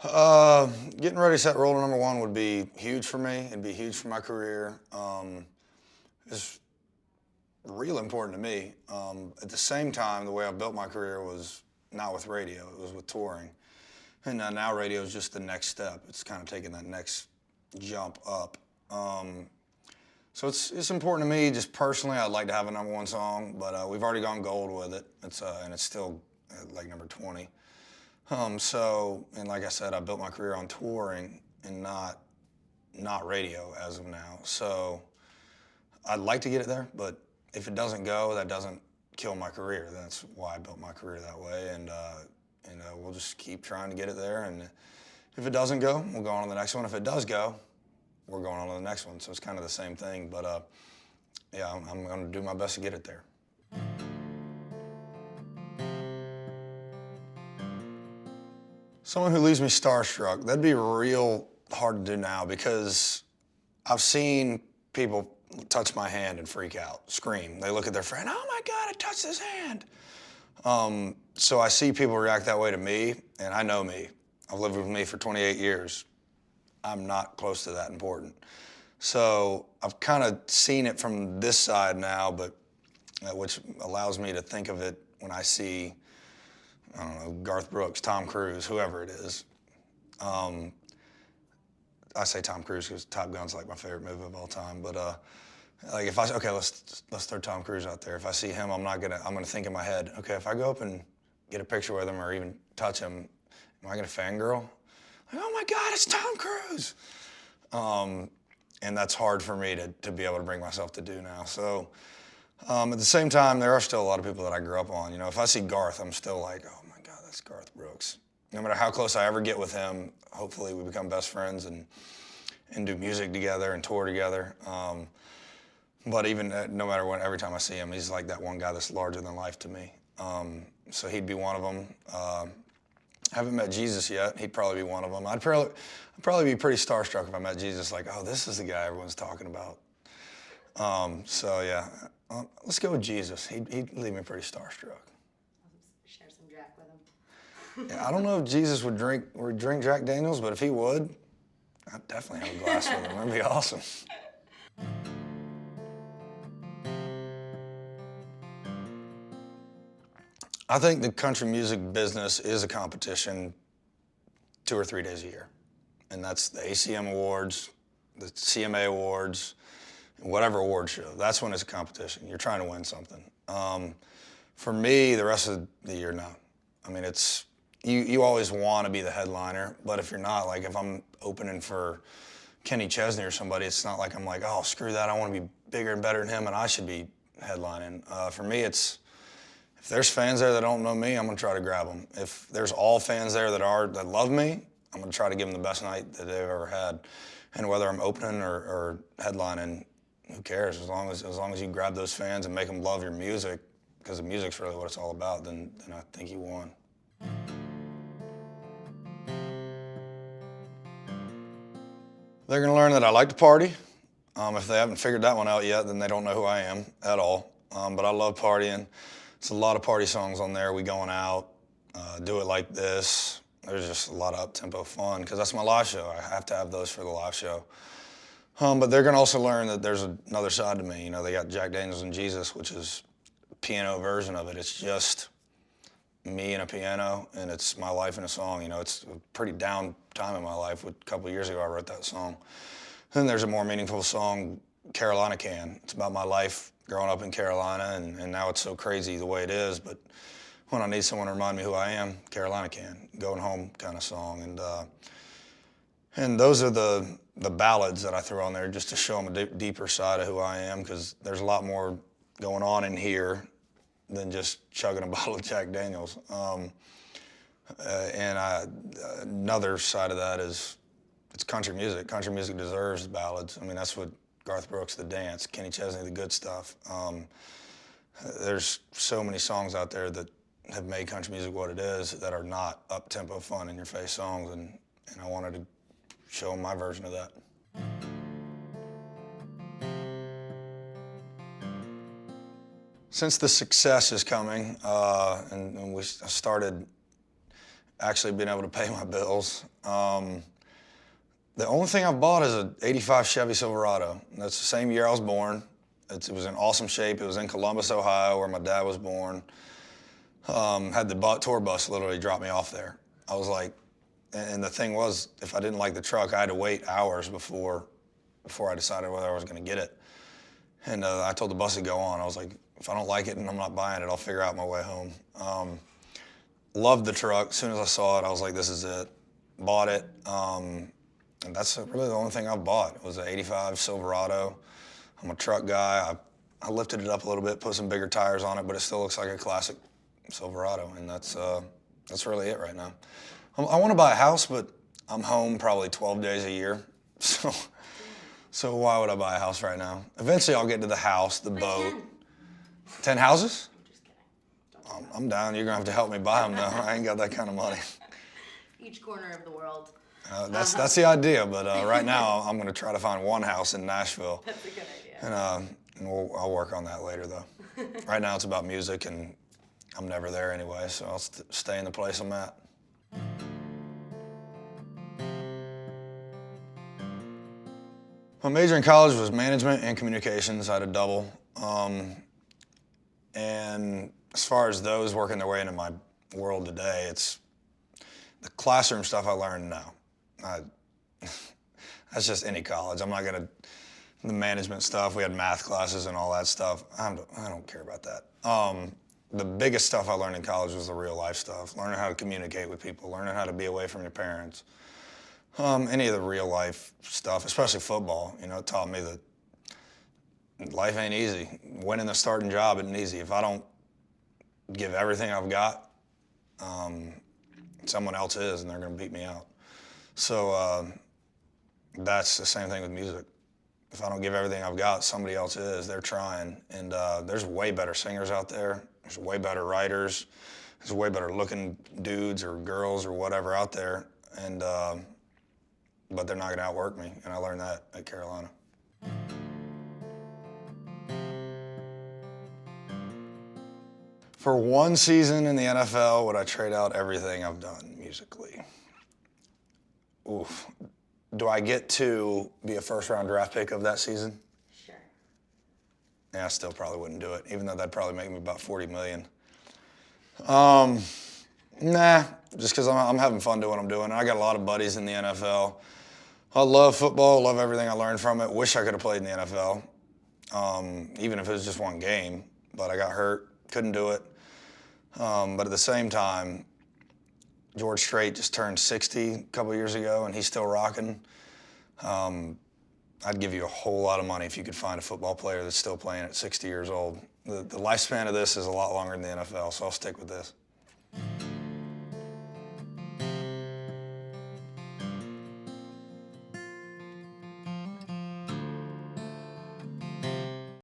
Getting ready, set, roll to number one would be huge for me. It'd be huge for my career. It's real important to me. At the same time, the way I built my career was not with radio; it was with touring. And now radio is just the next step. It's kind of taking that next jump up. Um, so it's important to me, just personally. I'd like to have a number one song, but we've already gone gold with it. And it's still like number 20. And like I said, I built my career on touring and not radio as of now. So I'd like to get it there, but if it doesn't go, that doesn't kill my career. That's why I built my career that way, and we'll just keep trying to get it there. And if it doesn't go, we'll go on to the next one. If it does go, we're going on to the next one. So it's kind of the same thing, but yeah, I'm going to do my best to get it there. Someone who leaves me starstruck, that'd be real hard to do now because I've seen people touch my hand and freak out, scream. They look at their friend, oh my God, I touched his hand. So I see people react that way to me, and I know me. I've lived with me for 28 years. I'm not close to that important. So I've kind of seen it from this side now, but which allows me to think of it when I see, I don't know, Garth Brooks, Tom Cruise, whoever it is. I say Tom Cruise because Top Gun's like my favorite movie of all time. But like if let's throw Tom Cruise out there. If I see him, I'm gonna think in my head, okay, if I go up and get a picture with him or even touch him, am I gonna fangirl? Like, oh my God, it's Tom Cruise. And that's hard for me to be able to bring myself to do now. So at the same time, there are still a lot of people that I grew up on. You know, if I see Garth, I'm still like, oh my God, that's Garth Brooks. No matter how close I ever get with him, hopefully we become best friends and do music together and tour together. But even no matter what, every time I see him, he's like that one guy that's larger than life to me. So he'd be one of them. I haven't met Jesus yet. He'd probably be one of them. I'd probably be pretty starstruck if I met Jesus. Like, oh, this is the guy everyone's talking about. So yeah, let's go with Jesus. He'd leave me pretty starstruck. Share some Jack with him. Yeah, I don't know if Jesus would drink Jack Daniels, but if he would, I'd definitely have a glass with him. That'd be awesome. I think the country music business is a competition 2 or 3 days a year. And that's the ACM Awards, the CMA Awards, whatever award show. That's when it's a competition. You're trying to win something. For me, the rest of the year, no. I mean, you always want to be the headliner, but if you're not, like if I'm opening for Kenny Chesney or somebody, it's not like I'm like, oh, screw that, I want to be bigger and better than him and I should be headlining. For me, it's, if there's fans there that don't know me, I'm gonna try to grab them. If there's all fans there that love me, I'm gonna try to give them the best night that they've ever had. And whether I'm opening or headlining, who cares? As long as you grab those fans and make them love your music, because the music's really what it's all about, then I think you won. They're gonna learn that I like to party. If they haven't figured that one out yet, then they don't know who I am at all. But I love partying. It's a lot of party songs on there. We Going Out, Do It Like This. There's just a lot of up-tempo fun, because that's my live show. I have to have those for the live show. But they're gonna also learn that there's another side to me. You know, they got Jack Daniels and Jesus, which is a piano version of it. It's just me and a piano, and it's my life in a song. You know, it's a pretty down time in my life. A couple of years ago, I wrote that song. Then there's a more meaningful song, Carolina Can. It's about my life growing up in Carolina, and now it's so crazy the way it is. But when I need someone to remind me who I am, Carolina Can, going home kind of song. And those are the ballads that I throw on there just to show them a deeper side of who I am, because there's a lot more going on in here than just chugging a bottle of Jack Daniels. Another side of that is it's country music. Country music deserves ballads. I mean, that's what Garth Brooks, the dance, Kenny Chesney, the good stuff. There's so many songs out there that have made country music what it is that are not up-tempo, fun, in-your-face songs, and I wanted to show them my version of that. Since the success is coming, and we started actually being able to pay my bills. The only thing I've bought is a '85 Chevy Silverado. That's the same year I was born. It was in awesome shape. It was in Columbus, Ohio, where my dad was born. Had the tour bus literally drop me off there. I was like, and the thing was, if I didn't like the truck, I had to wait hours before I decided whether I was going to get it. And I told the bus to go on. I was like, if I don't like it and I'm not buying it, I'll figure out my way home. Loved the truck. As soon as I saw it, I was like, this is it. Bought it. And that's really the only thing I've bought. It was an '85 Silverado. I'm a truck guy. I lifted it up a little bit, put some bigger tires on it, but it still looks like a classic Silverado, and that's really it right now. I want to buy a house, but I'm home probably 12 days a year, so why would I buy a house right now? Eventually, I'll get to the house, the boat. 10 houses? I'm just kidding. I'm down. You're gonna have to help me buy them, though. I ain't got that kind of money. Each corner of the world. That's the idea, but right now I'm gonna try to find one house in Nashville. That's a good idea. And I'll work on that later, though. Right now it's about music, and I'm never there anyway, so I'll stay in the place I'm at. My major in college was management and communications. I had a double. And as far as those working their way into my world today, it's the classroom stuff I learned now. That's just any college. I'm not gonna, the management stuff, we had math classes and all that stuff. I don't care about that. The biggest stuff I learned in college was the real life stuff. Learning how to communicate with people, learning how to be away from your parents. Any of the real life stuff, especially football, it taught me that life ain't easy. Winning the starting job isn't easy. If I don't give everything I've got, someone else is, and they're gonna beat me out. So that's the same thing with music. If I don't give everything I've got, somebody else is. They're trying, and there's way better singers out there. There's way better writers. There's way better looking dudes or girls or whatever out there, and but they're not gonna outwork me, and I learned that at Carolina. For one season in the NFL, would I trade out everything I've done musically? Oof. Do I get to be a first-round draft pick of that season? Sure. Yeah, I still probably wouldn't do it, even though that'd probably make me about $40 million. Nah, just because I'm having fun doing what I'm doing. And I got a lot of buddies in the NFL. I love football, love everything I learned from it. Wish I could have played in the NFL, even if it was just one game. But I got hurt, couldn't do it. But at the same time, George Strait just turned 60 a couple years ago, and he's still rocking. I'd give you a whole lot of money if you could find a football player that's still playing at 60 years old. The lifespan of this is a lot longer than the NFL, so I'll stick with this.